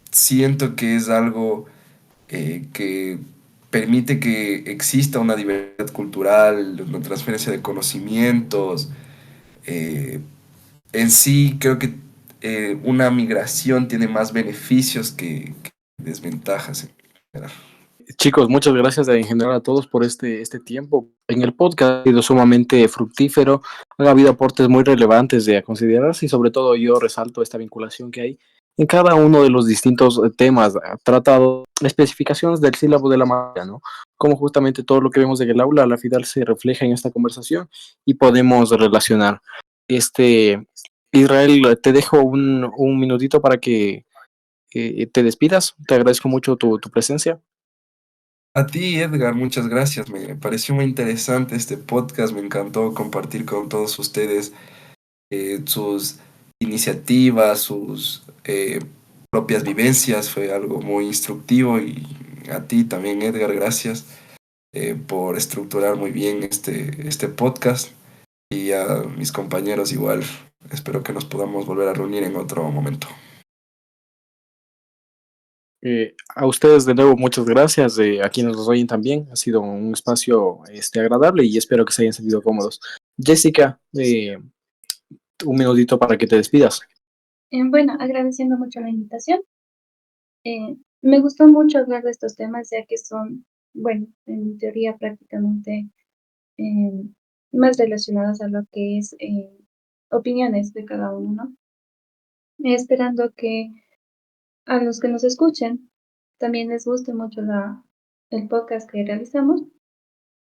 Siento que es algo que permite que exista una diversidad cultural, una transferencia de conocimientos. eh, en sí, creo que una migración tiene más beneficios que desventajas en general. Chicos, muchas gracias en general a todos por este tiempo. En el podcast ha sido sumamente fructífero, ha habido aportes muy relevantes de a considerarse y sobre todo yo resalto esta vinculación que hay en cada uno de los distintos temas tratados, especificaciones del sílabo de la materia, ¿no? Como justamente todo lo que vemos en el aula a la final se refleja en esta conversación y podemos relacionar. Israel, te dejo un minutito para que te despidas. Te agradezco mucho tu presencia. A ti, Edgar, muchas gracias. Me pareció muy interesante este podcast. Me encantó compartir con todos ustedes sus iniciativas, sus propias vivencias. Fue algo muy instructivo y a ti también, Edgar, gracias por estructurar muy bien este podcast y a mis compañeros igual. Espero que nos podamos volver a reunir en otro momento. A ustedes de nuevo muchas gracias, a quienes nos oyen también, ha sido un espacio agradable y espero que se hayan sentido cómodos. Jessica, un minutito para que te despidas. Bueno, agradeciendo mucho la invitación. Me gustó mucho hablar de estos temas, ya que son, bueno, en teoría prácticamente eh, más relacionados a lo que es opiniones de cada uno, ¿no? Esperando que a los que nos escuchen también les guste mucho el podcast que realizamos.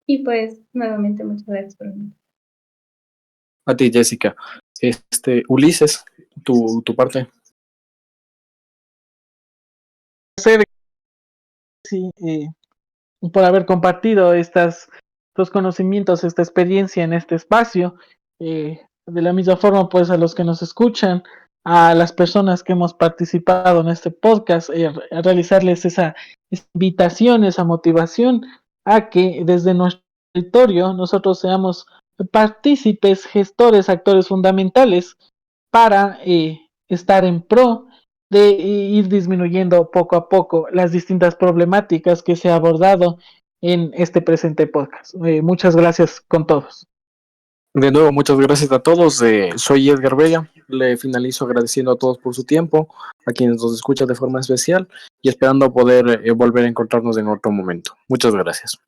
Y pues, nuevamente, muchas gracias por venir. A ti, Jessica. Ulises, tu parte. Sí, por haber compartido estos conocimientos, esta experiencia en este espacio. De la misma forma, pues a los que nos escuchan, a las personas que hemos participado en este podcast, a realizarles esa invitación, esa motivación a que desde nuestro territorio nosotros seamos partícipes, gestores, actores fundamentales para estar en pro de ir disminuyendo poco a poco las distintas problemáticas que se ha abordado en este presente podcast. Muchas gracias con todos. De nuevo, muchas gracias a todos. Soy Edgar Bella. Le finalizo agradeciendo a todos por su tiempo, a quienes nos escuchan de forma especial y esperando poder volver a encontrarnos en otro momento. Muchas gracias.